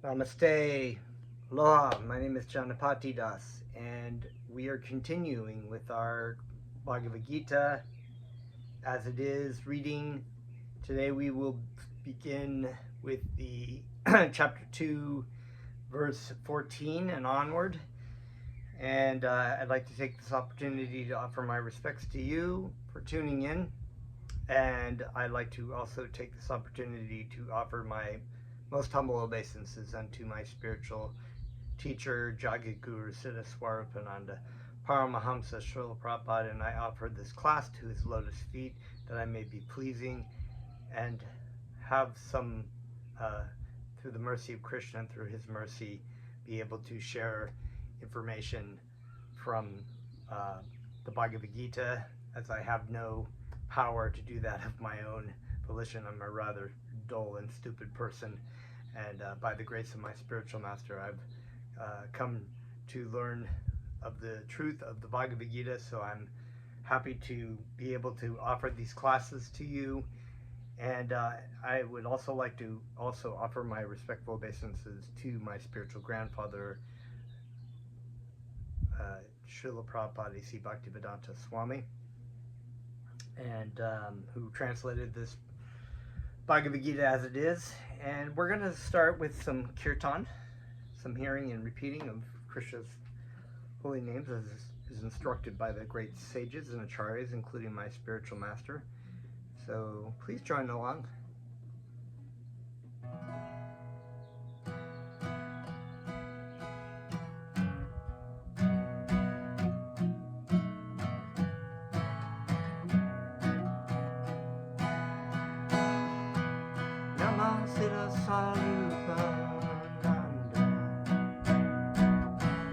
Namaste, aloha, my name is Janapati Das, and we are continuing with our Bhagavad Gita as it is reading. Today we will begin with the chapter 2, verse 14 and onward. And I'd like to take this opportunity to offer my respects to you for tuning in. And I'd like to also take this opportunity to offer my most humble obeisances unto my spiritual teacher, Jagaguru Siddha Swarupananda, Paramahamsa Srila Prabhupada, and I offer this class to his lotus feet that I may be pleasing and have some, through the mercy of Krishna and through his mercy, be able to share information from the Bhagavad Gita, as I have no power to do that of my own volition. I'm a rather dull and stupid person, and by the grace of my spiritual master, I've come to learn of the truth of the Bhagavad Gita, so I'm happy to be able to offer these classes to you. And I would also like to offer my respectful obeisances to my spiritual grandfather, Srila Prabhupada A.C. Bhaktivedanta Swami, and who translated this Bhagavad Gita as it is. And we're going to start with some kirtan, some hearing and repeating of Krishna's holy names as is instructed by the great sages and acharyas, including my spiritual master. So please join along.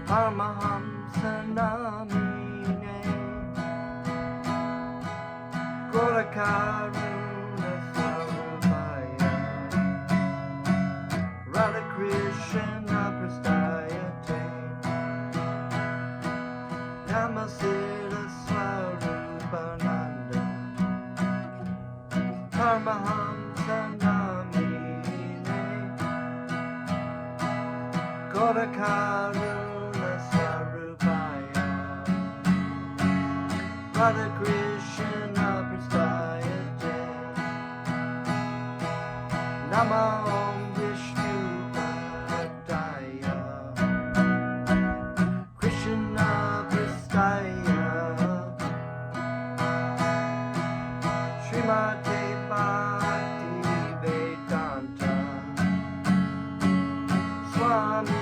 Paramahamsa Namine Gorakaruna Sarvaya Radha Krishna Prastayate Namasita Swarupananda Paramahamsa Namine Gorakaruna Radha Krishna Prastayate Nama Om Vishnu Padaya Krishna Prastaya Srimate Bhakti Vedanta Swami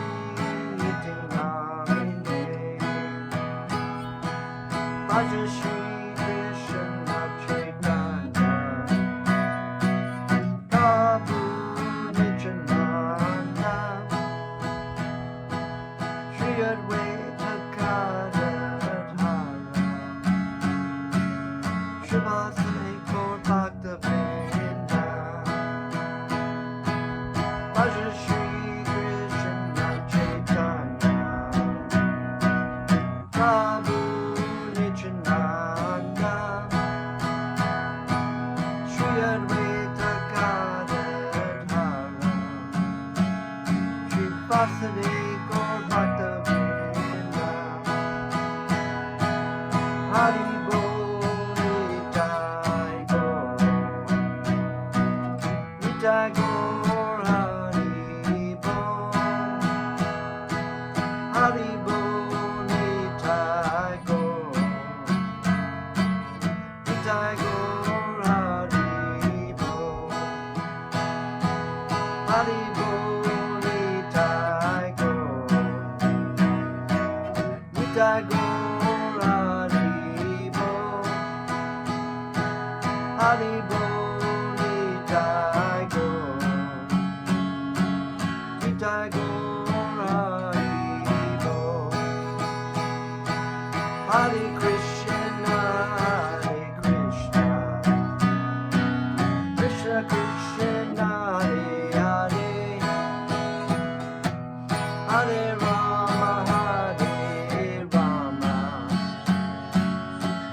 Nitinamine Bhaja Shri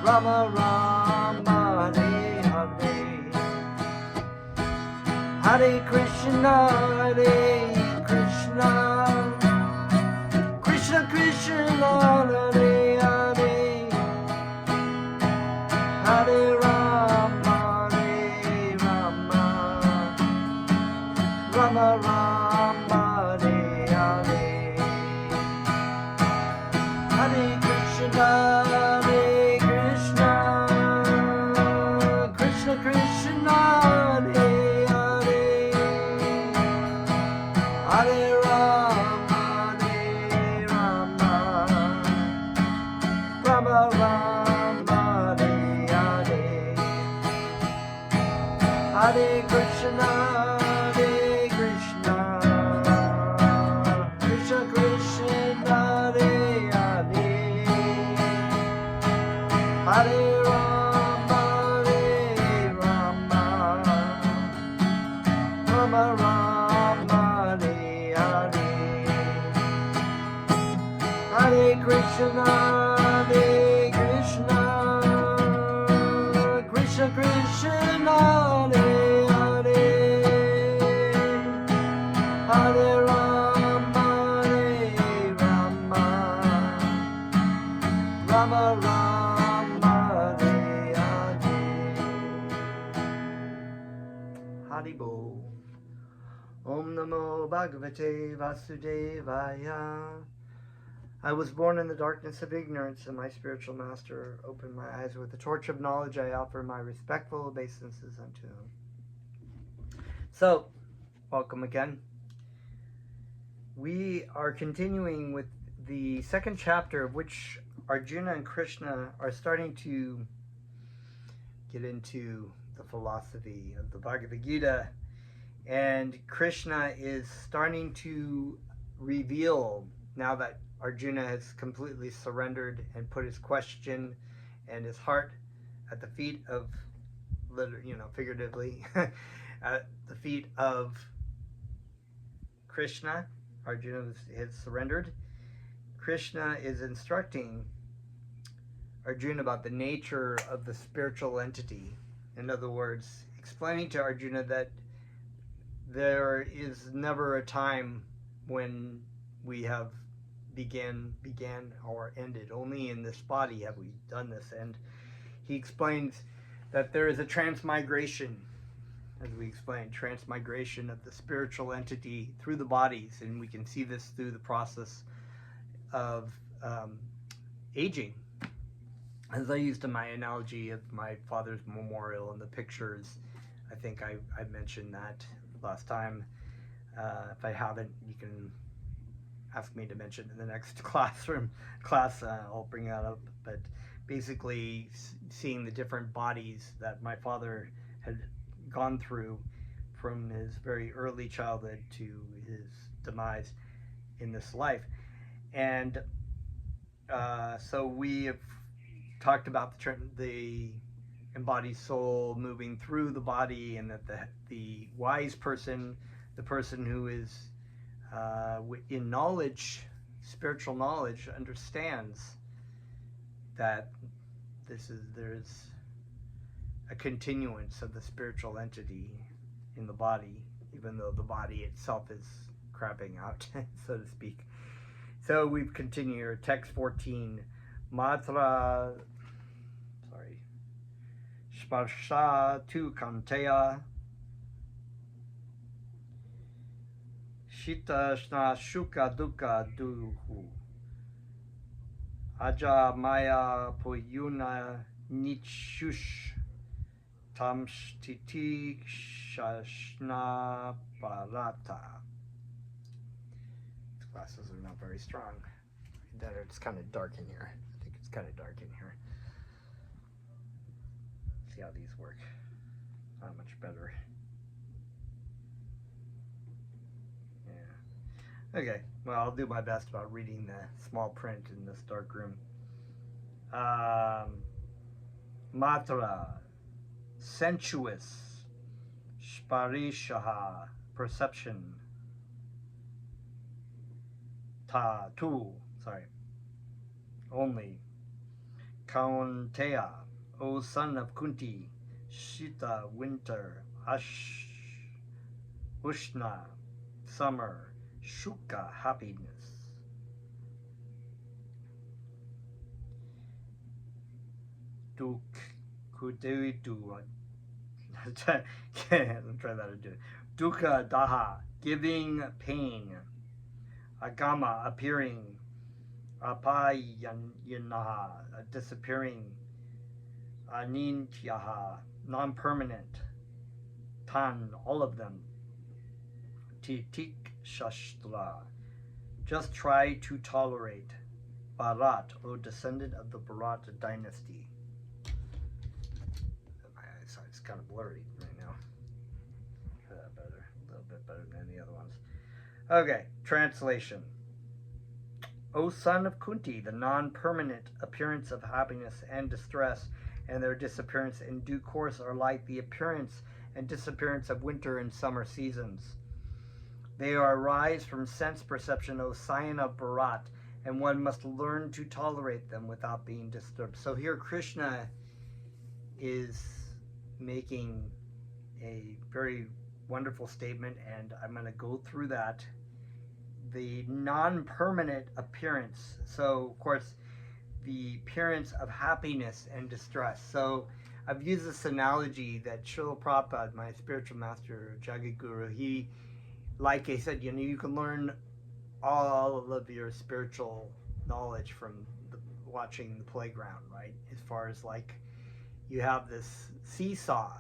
Rama Rama Hare Hare Hare Krishna Krishna Rama, Hare Hare, Hare Krishna, Krishna Krishna, Hare Hare, Hare Rama, Rama Rama, Hare Hare, Hare Krishna, Krishna Krishna, Hare Hare, Hare Rama, Rama Rama, Hare Hare, Hare Krishna, Krishna Krishna, Hare Rama, Rama Rama, Hare Haribo. Om Namo Bhagavate Vasudevaya. I was born in the darkness of ignorance, and my spiritual master opened my eyes with the torch of knowledge. I offer my respectful obeisances unto him. So, welcome again. We are continuing with the second chapter, of which Arjuna and Krishna are starting to get into the philosophy of the Bhagavad Gita, and Krishna is starting to reveal, now that Arjuna has completely surrendered and put his question and his heart at the feet of, figuratively, at the feet of Krishna. Arjuna has surrendered. Krishna is instructing Arjuna about the nature of the spiritual entity. In other words, explaining to Arjuna that there is never a time when we have began or ended. Only in this body have we done this. And he explains that there is a transmigration, as we explained, transmigration of the spiritual entity through the bodies, and we can see this through the process of aging. As I used in my analogy of my father's memorial and the pictures, I think I mentioned that last time. If I haven't, you can ask me to mention in the next class. I'll bring that up. But basically, seeing the different bodies that my father had gone through from his very early childhood to his demise in this life. And so we have talked about the embodied soul moving through the body, and that the wise person, the person who is in knowledge, spiritual knowledge, understands that there's a continuance of the spiritual entity in the body, even though the body itself is crapping out, so to speak. So we've continued here, text 14. Sparsha tu kanteya Shita shna shuka dukkha duhu Aja maya poyuna nichush tamstiti shashna parata. These glasses are not very strong. It's kind of dark in here. I think it's kind of dark in here. See how these work. Not much better. Yeah. Okay. Well, I'll do my best about reading the small print in this dark room. Matra, sensuous, sparishaha, perception. Only. Kaunteya, O son of Kunti, Shita, winter, Ushna, summer, Shuka, happiness. Let me try that again. Dukkha daha, giving pain. Agama, appearing. Apayanaha, disappearing. Anintyaha, non-permanent. Tan, all of them. Titik shastra, just try to tolerate. Bharat, O descendant of the Bharat dynasty. My eyesight's kind of blurry right now. Better, a little bit better than the other ones. Okay, translation. O son of Kunti, the non-permanent appearance of happiness and distress and their disappearance in due course are like the appearance and disappearance of winter and summer seasons. They arise from sense perception, O scion of Bharat, and one must learn to tolerate them without being disturbed. So here Krishna is making a very wonderful statement, and I'm going to go through that. The non-permanent appearance. So, of course, the appearance of happiness and distress. So, I've used this analogy that Srila Prabhupada, my spiritual master, Jagaguru, he, like I said, you can learn all of your spiritual knowledge from watching the playground, right? As far as like, you have this seesaw.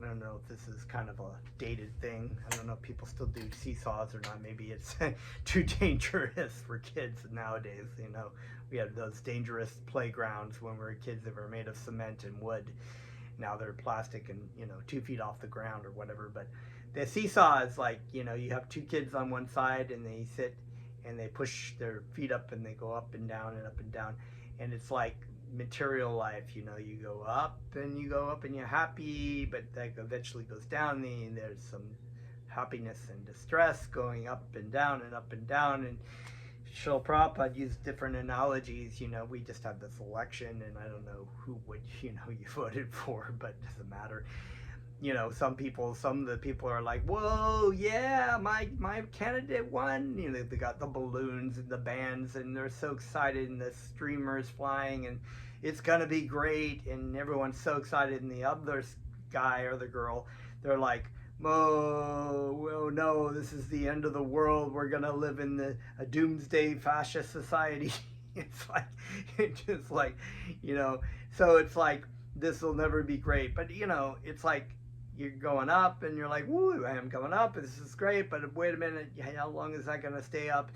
I don't know if this is kind of a dated thing. I don't know if people still do seesaws or not. Maybe it's too dangerous for kids nowadays. We had those dangerous playgrounds when we were kids that were made of cement and wood. Now they're plastic and 2 feet off the ground or whatever. But the seesaw is like, you have 2 kids on one side and they sit and they push their feet up and they go up and down and up and down. And it's like material life, you go up and you're happy, but that eventually goes down. There's some happiness and distress going up and down and up and down. And Srila Prabhupada used different analogies. We just had this election, and I don't know who would you voted for, but it doesn't matter. Some of the people are like, whoa, yeah, my candidate won. They got the balloons and the bands, and they're so excited, and the streamers flying, and it's gonna be great, and everyone's so excited. And the other guy or the girl, they're like, oh no, this is the end of the world. We're gonna live in a doomsday fascist society. It's like, so it's like, this will never be great. But it's like, you're going up and you're like, woo, I am going up, this is great, but wait a minute, how long is that going to stay up?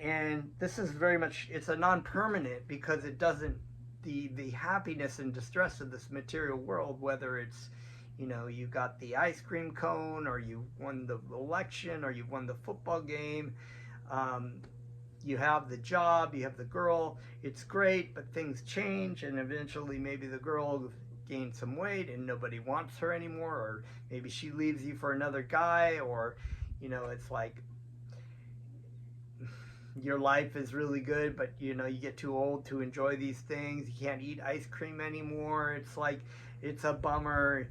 And this is very much, it's a non-permanent, because it doesn't, the happiness and distress of this material world, whether it's, you got the ice cream cone, or you won the election, or you won the football game, you have the job, you have the girl, it's great, but things change, and eventually maybe the girl gain some weight and nobody wants her anymore, or maybe she leaves you for another guy, or it's like your life is really good, but you get too old to enjoy these things. You can't eat ice cream anymore. It's like, it's a bummer.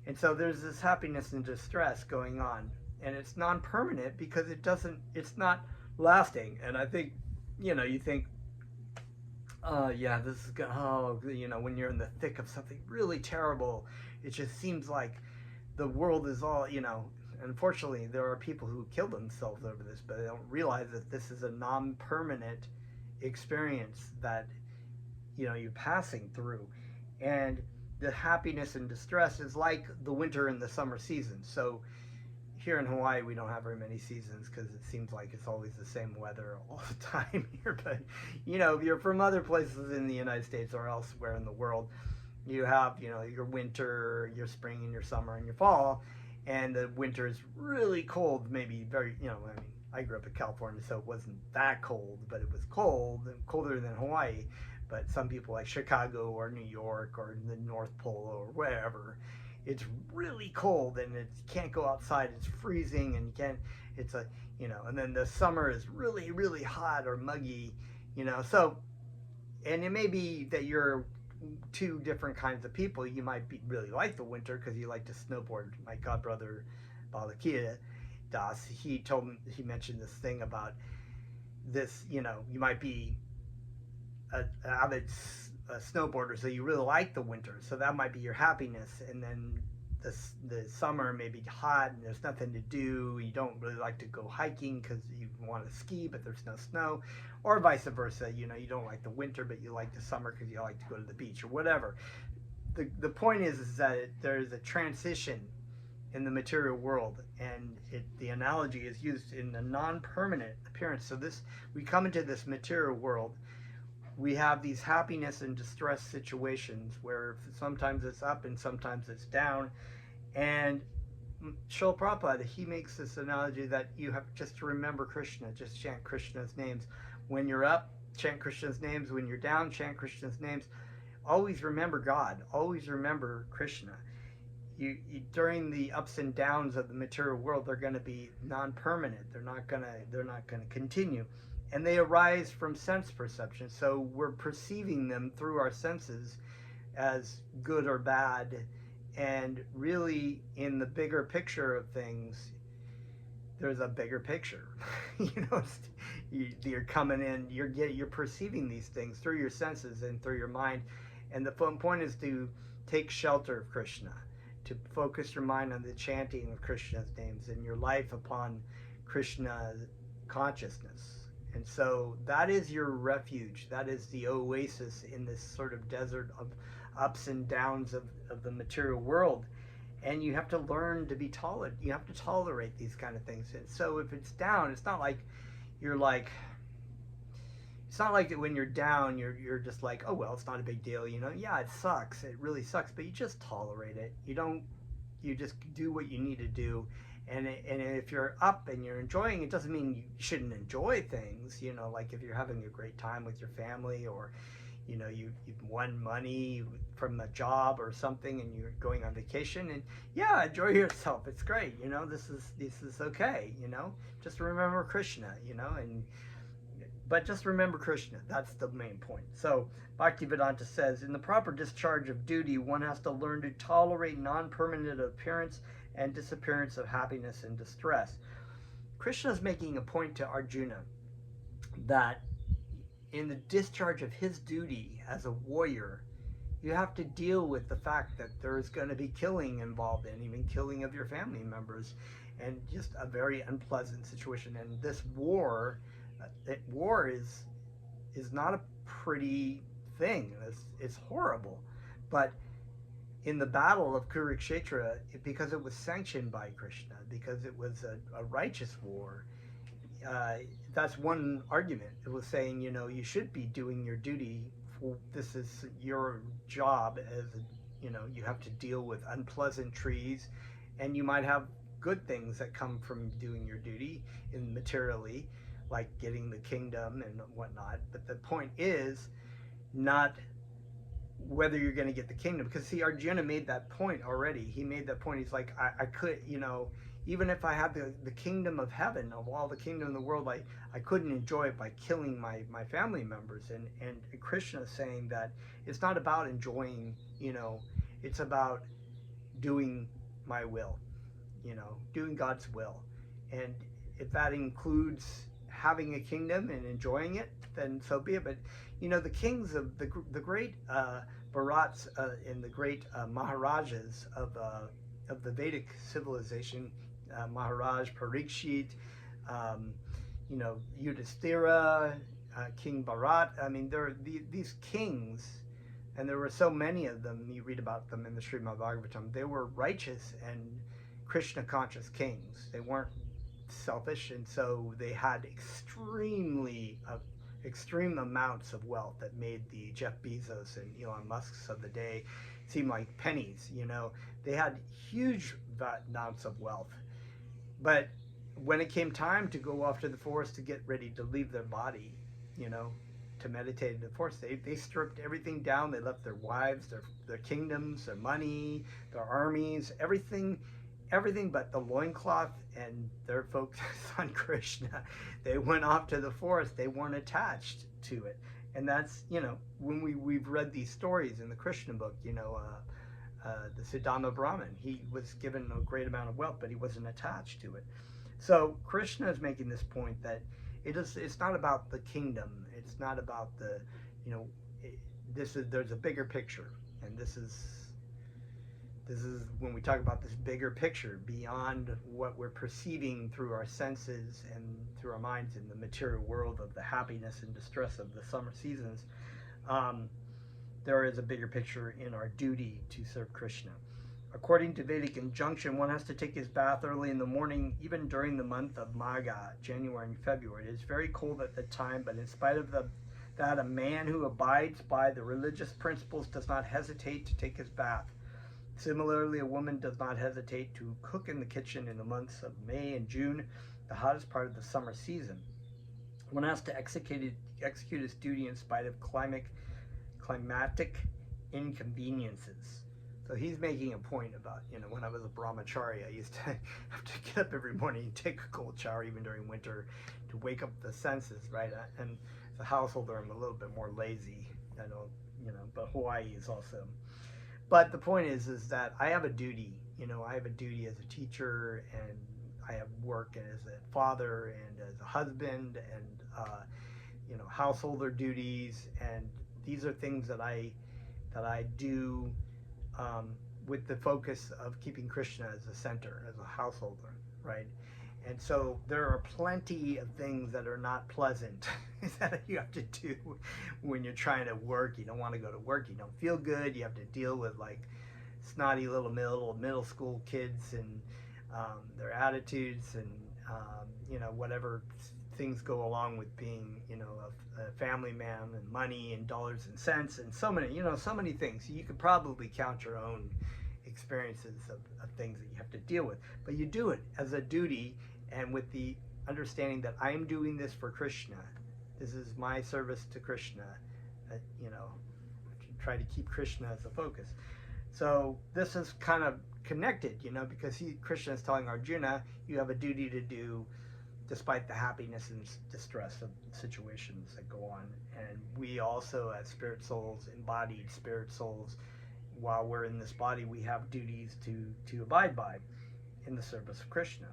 And so there's this happiness and distress going on, and it's non-permanent because it's not lasting. And I think you think, yeah, this is good. When you're in the thick of something really terrible, it just seems like the world is all, unfortunately, there are people who kill themselves over this, but they don't realize that this is a non-permanent experience that, you're passing through. And the happiness and distress is like the winter and the summer season. So here in Hawaii, we don't have very many seasons because it seems like it's always the same weather all the time here. But, if you're from other places in the United States or elsewhere in the world, you have, your winter, your spring, and your summer, and your fall. And the winter is really cold, maybe very, I grew up in California, so it wasn't that cold, but it was cold, and colder than Hawaii. But some people like Chicago or New York or the North Pole or wherever, it's really cold and you can't go outside. It's freezing, and and then the summer is really, really hot or muggy, so, and it may be that you're 2 different kinds of people. You might really like the winter because you like to snowboard. My godbrother, Bhagavad Das, he mentioned this thing about this, you might be an avid snowboarder, so you really like the winter, so that might be your happiness. And then the summer may be hot and there's nothing to do. You don't really like to go hiking because you want to ski, but there's no snow, or vice versa. You don't like the winter, but you like the summer because you like to go to the beach or whatever. The point is that there's a transition in the material world, and the analogy is used in a non-permanent appearance. So we come into this material world, we have these happiness and distress situations where sometimes it's up and sometimes it's down. And Srila Prabhupada, he makes this analogy that you have just to remember Krishna, just chant Krishna's names. When you're up, chant Krishna's names. When you're down, chant Krishna's names. Always remember God, always remember Krishna. You during the ups and downs of the material world, they're going to be non-permanent. They're not going to continue, and they arise from sense perception. So we're perceiving them through our senses as good or bad, and really in the bigger picture of things, there's a bigger picture. You're coming in, you're perceiving these things through your senses and through your mind, and the point is to take shelter of Krishna, to focus your mind on the chanting of Krishna's names and your life upon Krishna's consciousness. And so that is your refuge. That is the oasis in this sort of desert of ups and downs of the material world. And you have to learn to be tolerant. You have to tolerate these kind of things. And so if it's down, it's not like it's not like that when you're down, you're just like, oh, well, it's not a big deal. Yeah, it sucks. It really sucks. But you just tolerate it. You just do what you need to do. And if you're up and you're enjoying it, doesn't mean you shouldn't enjoy things. Like if you're having a great time with your family, or you've won money from a job or something, and you're going on vacation, and yeah, enjoy yourself. It's great. This is okay. Just remember Krishna. But just remember Krishna. That's the main point. So Bhaktivedanta says, in the proper discharge of duty, one has to learn to tolerate non-permanent appearance and disappearance of happiness and distress. Krishna is making a point to Arjuna that in the discharge of his duty as a warrior, you have to deal with the fact that there's going to be killing involved, and even killing of your family members, and just a very unpleasant situation. And this war is not a pretty thing. It's horrible. But in the battle of Kurukshetra, because it was sanctioned by Krishna, because it was a righteous war, that's one argument. It was saying, you should be doing your duty. This is your job, as you have to deal with unpleasant trees, and you might have good things that come from doing your duty in materially, like getting the kingdom and whatnot. But the point is not whether you're going to get the kingdom, because see, Arjuna made that point already. He made that point. He's like, I could, even if I had the kingdom of heaven, of all the kingdom in the world, I couldn't enjoy it by killing my family members. And Krishna is saying that it's not about enjoying, it's about doing my will, doing God's will. And if that includes having a kingdom and enjoying it, then so be it. But the kings of the great Bharats and the great Maharajas of the Vedic civilization, Maharaj Parikshit, Yudhishthira, King Bharat. I mean, there are these kings, and there were so many of them. You read about them in the Srimad Bhagavatam. They were righteous and Krishna conscious kings. They weren't selfish, and so they had extreme amounts of wealth that made the Jeff Bezos and Elon Musk's of the day seem like pennies. They had huge amounts of wealth, but when it came time to go off to the forest to get ready to leave their body, to meditate in the forest, they stripped everything down. They left their wives, their kingdoms, their money, their armies, everything but the loincloth and their focus on Krishna. They went off to the forest. They weren't attached to it. And that's, when we've read these stories in the Krishna book, the Siddhama Brahmin, he was given a great amount of wealth, but he wasn't attached to it. So Krishna is making this point that it's not about the kingdom. It's not about there's a bigger picture. And this is This is when we talk about this bigger picture beyond what we're perceiving through our senses and through our minds in the material world of the happiness and distress of the summer seasons. There is a bigger picture in our duty to serve Krishna. According to Vedic injunction, one has to take his bath early in the morning, even during the month of Magha, January and February. It is very cold at the time, but in spite of that, a man who abides by the religious principles does not hesitate to take his bath. Similarly, a woman does not hesitate to cook in the kitchen in the months of May and June, the hottest part of the summer season. One has to execute his duty in spite of climatic inconveniences. So he's making a point about, when I was a brahmachari, I used to have to get up every morning and take a cold shower, even during winter, to wake up the senses, right? And as a householder, I'm a little bit more lazy. I don't, but Hawaii is also. But the point is that I have a duty. I have a duty as a teacher, and I have work as a father and as a husband, and householder duties, and these are things that I do with the focus of keeping Krishna as a center, as a householder, right? And so there are plenty of things that are not pleasant that you have to do when you're trying to work. You don't want to go to work. You don't feel good. You have to deal with like snotty little middle school kids and their attitudes and whatever things go along with being a family man, and money and dollars and cents and so many things. You could probably count your own experiences of things that you have to deal with, but you do it as a duty and with the understanding that I am doing this for Krishna. This is my service to Krishna. Try to keep Krishna as the focus. So this is kind of connected, because Krishna is telling Arjuna, you have a duty to do despite the happiness and distress of situations that go on. And we also, as spirit souls, embodied spirit souls, while we're in this body, we have duties to abide by in the service of Krishna.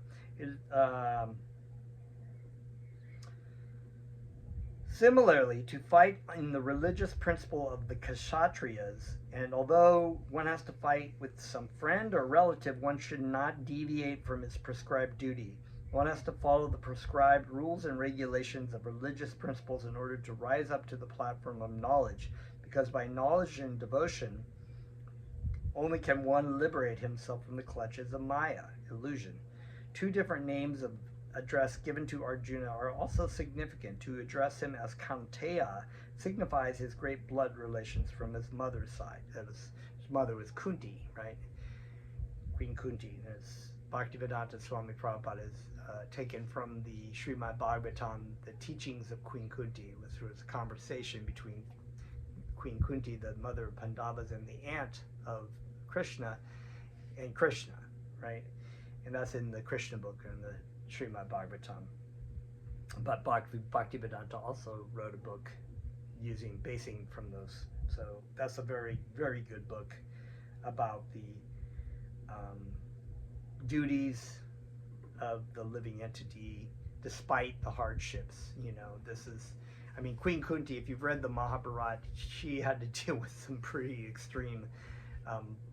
Similarly, to fight in the religious principle of the Kshatriyas, and although one has to fight with some friend or relative, one should not deviate from its prescribed duty. One has to follow the prescribed rules and regulations of religious principles in order to rise up to the platform of knowledge, because by knowledge and devotion only can one liberate himself from the clutches of Maya, illusion. Two different names of address given to Arjuna are also significant. To address him as Kaunteya signifies his great blood relations from his mother's side. His mother was Kunti, right? Queen Kunti. As Bhaktivedanta Swami Prabhupada has taken from the Srimad Bhagavatam, the teachings of Queen Kunti. It was a conversation between Queen Kunti, the mother of Pandavas, and the aunt of Krishna, and Krishna, right? And that's in the Krishna book and the Srimad Bhagavatam. But Bhaktivedanta also wrote a book basing from those. So that's a very, very good book about the duties of the living entity despite the hardships. Queen Kunti, if you've read the Mahabharata, she had to deal with some pretty extreme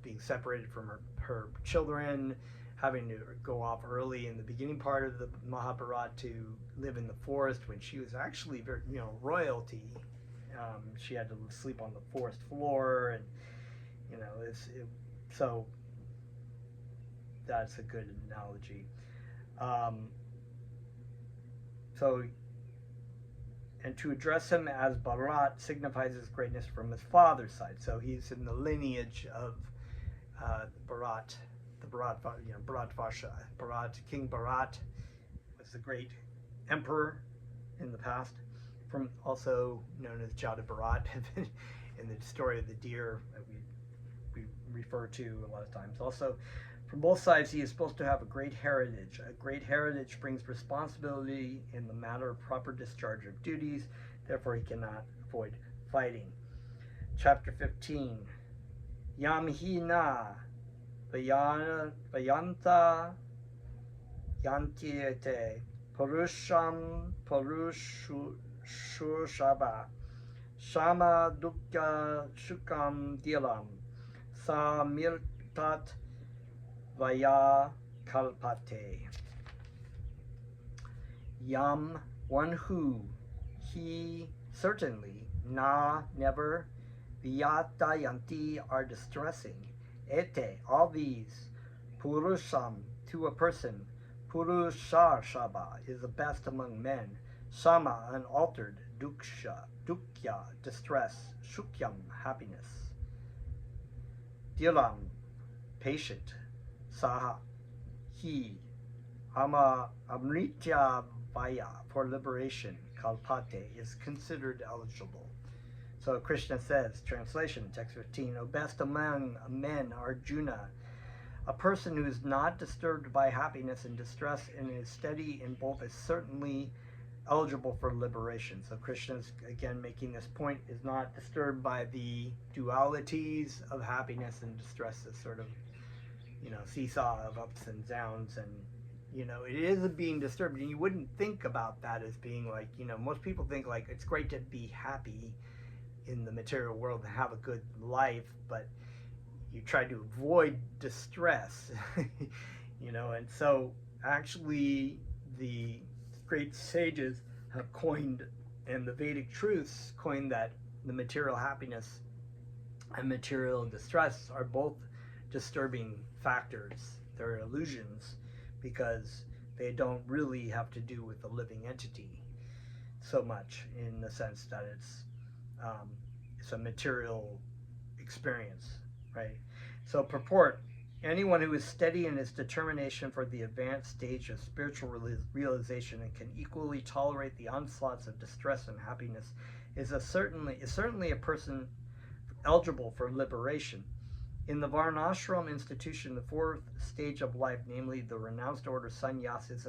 being separated from her children, having to go off early in the beginning part of the Mahabharata to live in the forest when she was actually very, royalty. She had to sleep on the forest floor, and so that's a good analogy. And to address him as Bharat signifies his greatness from his father's side. So he's in the lineage of Bharat. Bharat Varsha. King Bharat was the great emperor in the past, from also known as Jada Bharat in the story of the deer that we refer to a lot of times. Also, from both sides, he is supposed to have a great heritage. A great heritage brings responsibility in the matter of proper discharge of duties. Therefore, he cannot avoid fighting. Chapter 15. Yamhina Vayanta Yantiete Purusham Purushushaba Shama Dukkha Shukam Dilam Sa tat vaya kalpate. Yam, one who, he, certainly, na, never, vyatayanti, are distressing, ete, all these, purusham, to a person, purushashaba, is the best among men, sama, unaltered, dukya, distress, shukyam, happiness, dilam, patient, saha, he, amritya vaya, for liberation, kalpate, is considered eligible. So Krishna says, translation, text 15, O best among men, Arjuna, a person who is not disturbed by happiness and distress and is steady in both is certainly eligible for liberation. So Krishna's, again, making this point, is not disturbed by the dualities of happiness and distress, this sort of, seesaw of ups and downs. And it is being disturbed, and you wouldn't think about that as being like, most people think like it's great to be happy in the material world and have a good life, but you try to avoid distress, and so actually the great sages have coined, and the Vedic truths coined, that the material happiness and material distress are both disturbing factors. They're illusions, because they don't really have to do with the living entity so much, in the sense that it's a material experience, right? So purport, anyone who is steady in his determination for the advanced stage of spiritual realization and can equally tolerate the onslaughts of distress and happiness is certainly a person eligible for liberation. In the Varnashram institution, the fourth stage of life, namely the renounced order sannyas, is a